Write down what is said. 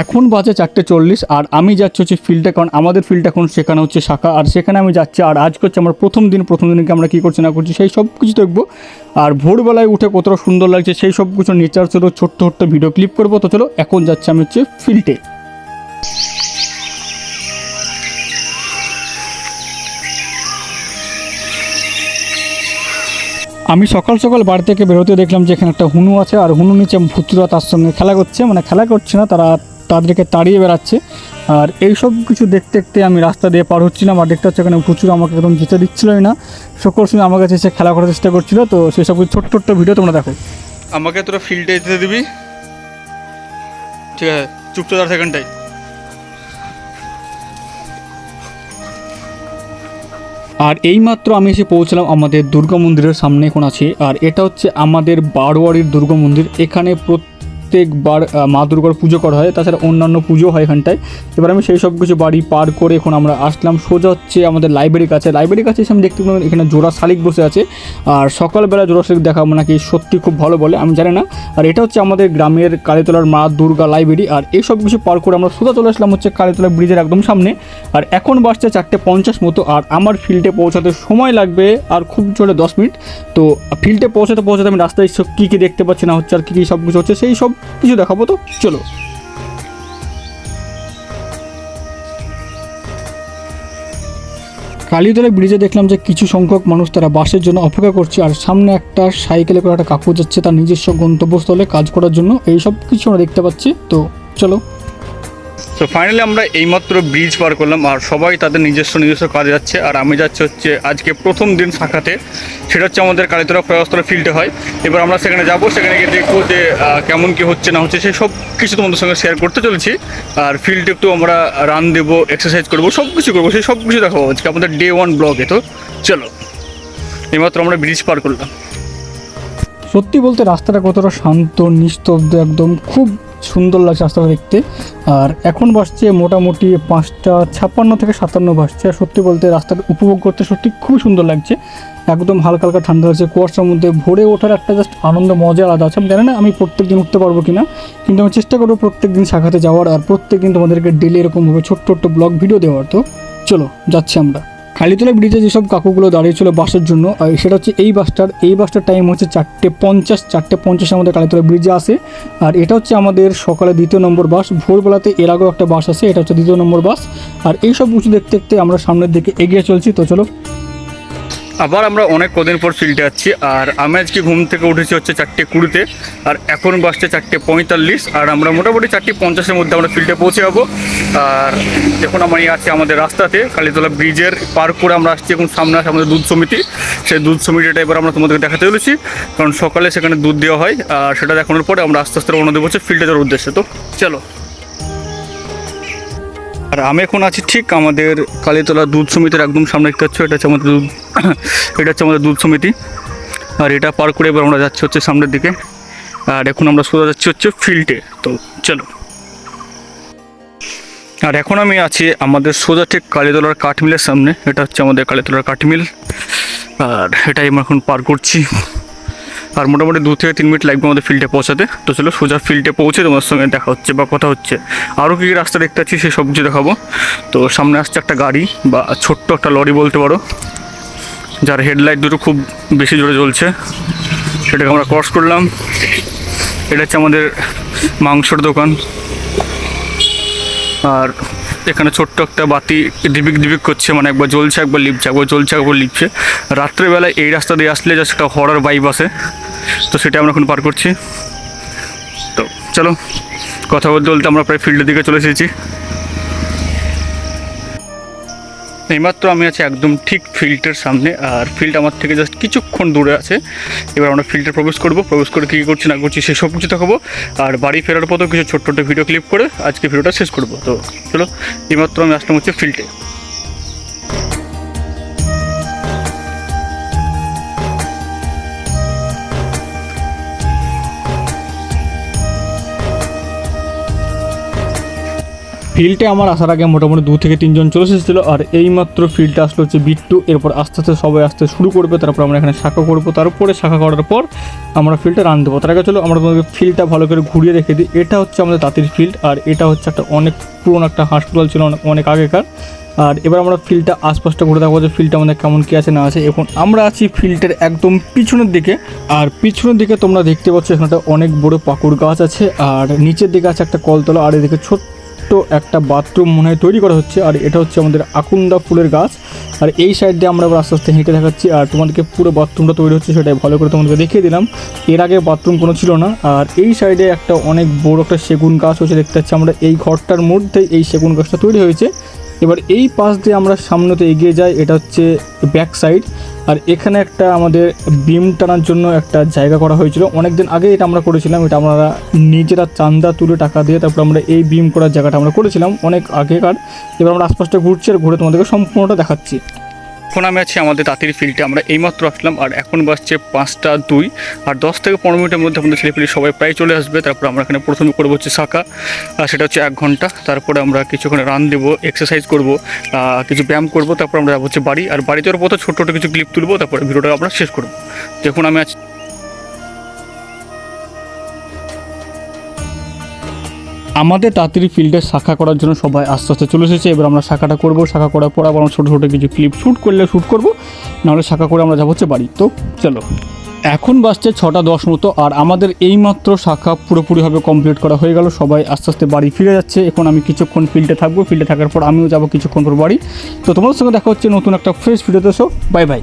এখন বাজে 4:40 আর আমি যাচ্ছি হচ্ছে ফিল্ডে, কারণ আমাদের ফিল্ড এখন সেখানে হচ্ছে শাখা, আর সেখানে আমি যাচ্ছি। আর আজকে হচ্ছে আমার প্রথম দিনকে আমরা কী করছি না করছি সেই সব কিছু দেখবো। আর ভোরবেলায় উঠে কতটা সুন্দর লাগছে সেই সব কিছু নেচার ছিল, ছোট্ট ছোট্ট ভিডিও ক্লিপ করবো। তো চলো এখন যাচ্ছি আমি হচ্ছে ফিল্ডে। আমি সকাল সকাল বাড়ি থেকে বেরোতে দেখলাম যে এখানে একটা হুনু আছে, আর হুনু নিচে ভুতুরা তার সঙ্গে খেলা করছে, মানে খেলা করছে না, তাদেরকে তাড়িয়ে বেড়াচ্ছে। আর এই সব কিছু দেখতে দেখতে আমি রাস্তা দিয়ে পার হচ্ছিলাম, আর দেখতে হচ্ছে এখানে ভুতুরা আমাকে একদম যেতে দিচ্ছিলই না। সকল সময় আমার কাছে এসে খেলা করার চেষ্টা করছিল। তো সেই সব কিছু ছোট্ট ছোট্ট ভিডিও তোমরা দেখো। আমাকে তোরা ফিল্ডে যেতে দিবি, ঠিক আছে? চুপচাপ 4 সেকেন্ডটাই। আর এইমাত্র আমি এসে পৌঁছলাম আমাদের দুর্গা মন্দিরের সামনে এখন আছি। আর এটা হচ্ছে আমাদের বারোয়ারির দুর্গা মন্দির। এখানে প্রত্যেকবার মা দুর্গার পুজো করা হয়, তাছাড়া অন্যান্য পুজো হয় এখানটায়। এবার আমি সেই সব কিছু বাড়ি পার করে এখন আমরা আসলাম সোজা হচ্ছে আমাদের লাইব্রেরির কাছে এসে আমি দেখতে পেলাম এখানে জোড়া শালিক বসে আছে। আর সকালবেলা জোড়া শালিক দেখা নাকি সত্যি খুব ভালো বলে, আমি জানি না। আর এটা হচ্ছে আমাদের গ্রামের কালীতলার মা দুর্গা লাইব্রেরি। আর এই সব কিছু পার করে আমরা সোজা চলে আসলাম হচ্ছে কালীতলা ব্রিজের একদম সামনে। আর এখন বাসছে 4:50 মতো, আর আমার ফিল্ডে পৌঁছাতে সময় লাগবে আর খুব চলে 10 মিনিট। তো ফিল্ডে পৌঁছাতে আমি রাস্তায় কী কী দেখতে পাচ্ছি না হচ্ছে আর কী কী সব কিছু হচ্ছে সেই সব কিছু দেখাবো। তো চলো। কালীতলা ব্রিজে দেখলাম যে কিছু সংখ্যক মানুষ তারা বাসের জন্য অপেক্ষা করছে, আর সামনে একটা সাইকেলে করে একটা কাকু যাচ্ছে তার নিজস্ব গন্তব্যস্থলে কাজ করার জন্য। এই সব কিছু আমরা দেখতে পাচ্ছি। তো চলো। তো ফাইনালি আমরা এইমাত্র ব্রিজ পার করলাম, আর সবাই তাদের নিজস্ব কাজে যাচ্ছে। আর আমি যাচ্ছি হচ্ছে আজকে প্রথম দিন শাখাতে, সেটা হচ্ছে আমাদের কালীতলা প্রয়াসতলা ফিল্ডে হয়। এবার আমরা সেখানে যাবো, সেখানে গিয়ে দেখবো যে কেমন কী হচ্ছে না হচ্ছে সেই সব কিছু তোমাদের সঙ্গে শেয়ার করতে চলেছি। আর ফিল্ডে একটু আমরা রান দেবো, এক্সারসাইজ করবো, সব কিছু করবো, সেই সব কিছু দেখাবো আজকে আমাদের ডে 1 ব্লগে। তো চলো, এইমাত্র আমরা ব্রিজ পার করলাম। সত্যি বলতে রাস্তাটা কতটা শান্ত নিস্তব্ধ, একদম খুব সুন্দর লাগছে রাস্তাটা দেখতে। আর এখন বাসছে মোটামুটি 5:56 থেকে 57 বাসছে। আর সত্যি বলতে রাস্তাটা উপভোগ করতে সত্যি খুবই সুন্দর লাগছে, একদম হালকা হালকা ঠান্ডা লাগছে। কুয়াশার মধ্যে ভোরে ওঠার একটা জাস্ট আনন্দ মজা আলাদা আছে। আমি জানি না আমি প্রত্যেক দিন উঠতে পারবো কিনা, কিন্তু আমি চেষ্টা করবো প্রত্যেক দিন শাখাতে যাওয়ার, আর প্রত্যেক দিন তোমাদেরকে ডেলি এরকমভাবে ছোট্ট ছোট্ট ব্লগ ভিডিও দেওয়ার। তো চলো যাচ্ছি আমরা। কালীতলা ব্রিজে যেসব কাকুগুলো দাঁড়িয়েছিল বাসের জন্য, সেটা হচ্ছে এই বাসটার টাইম হচ্ছে 4:50 আমাদের কালীতলা ব্রিজে আসে। আর এটা হচ্ছে আমাদের সকালে 2 নম্বর বাস। ভোরবেলাতে এর আগেও একটা বাস আসে, এটা হচ্ছে 2 নম্বর বাস। আর এই সব কিছু দেখতে দেখতে আমরা সামনের দিকে এগিয়ে চলছি। তো চলো। আবার আমরা অনেক কদিন পর ফিল্ডে যাচ্ছি। আর আমি আজকে ঘুম থেকে উঠেছি হচ্ছে 4:20-তে, আর এখন বাসছে 4:45। আর আমরা মোটামুটি 4:50-এর মধ্যে আমরা ফিল্ডে পৌঁছে যাবো। আর এখন আমরা আছি আমাদের রাস্তাতে, কালীতলা ব্রিজের পার করে আমরা আসছি। এখন সামনে আছে আমাদের দুধ সমিতি, সেই দুধ সমিতিটা এবার আমরা তোমাদেরকে দেখাতে চলেছি, কারণ সকালে সেখানে দুধ দেওয়া হয়। আর সেটা দেখানোর পরে আমরা আস্তে আস্তে রওনা দেবো হচ্ছে ফিল্ডে যাওয়ার উদ্দেশ্যে। তো চলো। আর আমি এখন আছি ঠিক আমাদের কালীতলা দুধ সমিতির একদম সামনে দেখতে পাচ্ছ, এটা হচ্ছে আমাদের দুধ সমিতি। আর এটা পার করে এবার আমরা যাচ্ছি হচ্ছে সামনের দিকে। আর এখন আমরা সোজা যাচ্ছি হচ্ছে ফিল্ডে। তো চলো। আর এখন আমি আছি আমাদের সোজা ঠিক কালীতলার কাঠমিলের সামনে, এটা হচ্ছে আমাদের কালীতলার কাঠমিল। আর এটাই আমরা এখন পার করছি। আর মোটামুটি 2 থেকে 3 মিনিট লাগবে আমাদের ফিল্ডে পৌঁছাতে। তো চলো সোজা ফিল্ডে পৌঁছে তোমার সঙ্গে দেখা হচ্ছে বা কথা হচ্ছে। আরও কী কী রাস্তা দেখতে পাচ্ছি সেই সব কিছু দেখাবো। তো সামনে আসছে একটা গাড়ি বা ছোট্ট একটা লরি বলতে পারো, যার হেডলাইট দুটো খুব বেশি জোরে জ্বলছে, সেটাকে আমরা ক্রস করলাম। এটা হচ্ছে আমাদের মাংসর দোকান। আর এখানে ছোট্ট একটা বাতি দিবিক করছে, মানে একবার জ্বলছে একবার লিপছে, একবার জ্বলছে একবার লিপছে। রাত্রেবেলায় এই রাস্তা দিয়ে আসলে জাস্ট একটা হরর ভাইব আসে। তো সেটা আমরা এখন পার করছি। তো চলো, কথা বলতে বলতে আমরা প্রায় ফিল্ডের দিকে চলে এসেছি। এইমাত্র আমি আছি একদম ঠিক ফিল্ডের সামনে, আর ফিল্ড আমার থেকে জাস্ট কিছুক্ষণ দূরে আছে। এবার আমরা ফিল্ডে প্রবেশ করে কী করছি না করছি সেসব কিছু দেখাবো। আর বাড়ি ফেরার পথেও কিছু ছোট্ট ছোট্ট ভিডিও ক্লিপ করে আজকে ভিডিওটা শেষ করবো। তো চলো, এইমাত্র আমি আসলাম হচ্ছে ফিল্ডে। ফিল্ডে আমার আসার আগে মোটামুটি 2 থেকে 3 জন চলে এসেছিলো, আর এইমাত্র ফিল্ডে আসলো হচ্ছে বিট্টু। এরপর আস্তে আস্তে সবাই আসতে শুরু করবে, তারপর আমরা এখানে শাখা করবো, তারপরে শাখা করার পর আমরা ফিল্ডে রান দেবো। তার আগে চলো আমরা তোমাদেরকে ফিল্ডটা ভালো করে ঘুরিয়ে রেখে দিই। এটা হচ্ছে আমাদের তাঁতির ফিল্ড, আর এটা হচ্ছে একটা অনেক পুরনো একটা হাসপাতাল ছিল, অনেক আগেকার। আর এবার আমরা ফিল্ডটা আশপাশটা ঘুরে দেখবো যে ফিল্ডটা আমাদের কেমন কী আছে না আছে। এখন আমরা আছি ফিল্ডের একদম পিছনের দিকে, আর পিছনের দিকে তোমরা দেখতে পাচ্ছ এখানে একটা অনেক বড় পাকুড় গাছ আছে, আর নিচের দিকে আছে একটা কলতলা, আর এদিকে ছোট্ট একটা বাথরুম মনে হয় তৈরি করা হচ্ছে। আর এটা হচ্ছে আমাদের আকুন্দা ফুলের গাছ। আর এই সাইড দিয়ে আমরা আস্তে আস্তে হেঁটে দেখাচ্ছি, আর তোমাদেরকে পুরো বাথরুমটা তৈরি হচ্ছে সেটাই ভালো করে তোমাদেরকে দেখিয়ে দিলাম। এর আগে বাথরুম কোনো ছিল না। আর এই সাইডে একটা অনেক বড় একটা সেগুন গাছ হচ্ছে দেখতে পাচ্ছি আমরা। এই ঘরটার মধ্যেই এই সেগুন গাছটা তৈরি হয়েছে। এবার এই পাশ দিয়ে আমরা সামনেতে এগিয়ে যাই, এটা হচ্ছে ব্যাক সাইড। আর এখানে একটা আমাদের বিম টানার জন্য একটা জায়গা করা হয়েছিল, অনেক দিন আগে এটা আমরা করেছিলাম। এটা আমরা নিজেরা চান্দা তুলে টাকা দিয়ে তারপর আমরা এই বিম করার জায়গাটা আমরা করেছিলাম অনেক আগেকার। এবার আমরা আশপাশটা ঘুরছি আর ঘুরে তোমাদেরকে সম্পূর্ণটা দেখাচ্ছি। এখন আমি আছি আমাদের তাঁতির ফিল্ডে, আমরা এইমাত্র আসলাম, আর এখন বাজছে 5টা 2, আর 10 থেকে 15 মিনিটের মধ্যে আমাদের ছেলেপিলি সবাই প্রায় চলে আসবে। তারপর আমরা এখানে প্রথমে করবো হচ্ছে শাখা, সেটা হচ্ছে 1 ঘন্টা। তারপরে আমরা কিছুক্ষণ রান দেবো, এক্সারসাইজ করবো, কিছু ব্যায়াম করবো, তারপর আমরা যাবো হচ্ছে বাড়ি। আর বাড়ি যাওয়ার পথে ছোটো ছোটো কিছু ক্লিপ তুলবো, তারপরে ভিডিওটা আমরা শেষ করবো। দেখুন আমি আছি আমাদের তাঁতির ফিল্ডে শাখা করার জন্য সবাই আস্তে আস্তে চলে এসেছে। এবার আমরা শাখাটা করবো, শাখা করার পর আবার আমরা ছোটো ছোটো কিছু ক্লিপ শ্যুট করলে শ্যুট করবো, নাহলে শাখা করে আমরা যাবো হচ্ছে বাড়ি। তো চলো, এখন বাজছে 6টা 10 মতো, আর আমাদের এইমাত্র শাখা পুরোপুরিভাবে কমপ্লিট করা হয়ে গেল। সবাই আস্তে আস্তে বাড়ি ফিরে যাচ্ছে। এখন আমি কিছুক্ষণ ফিল্ডে থাকবো, ফিল্ডে থাকার পর আমিও যাবো কিছুক্ষণ পর বাড়ি। তো তোমাদের সঙ্গে দেখা হচ্ছে নতুন একটা ফ্রেশ ভিডিওতে। So bye bye.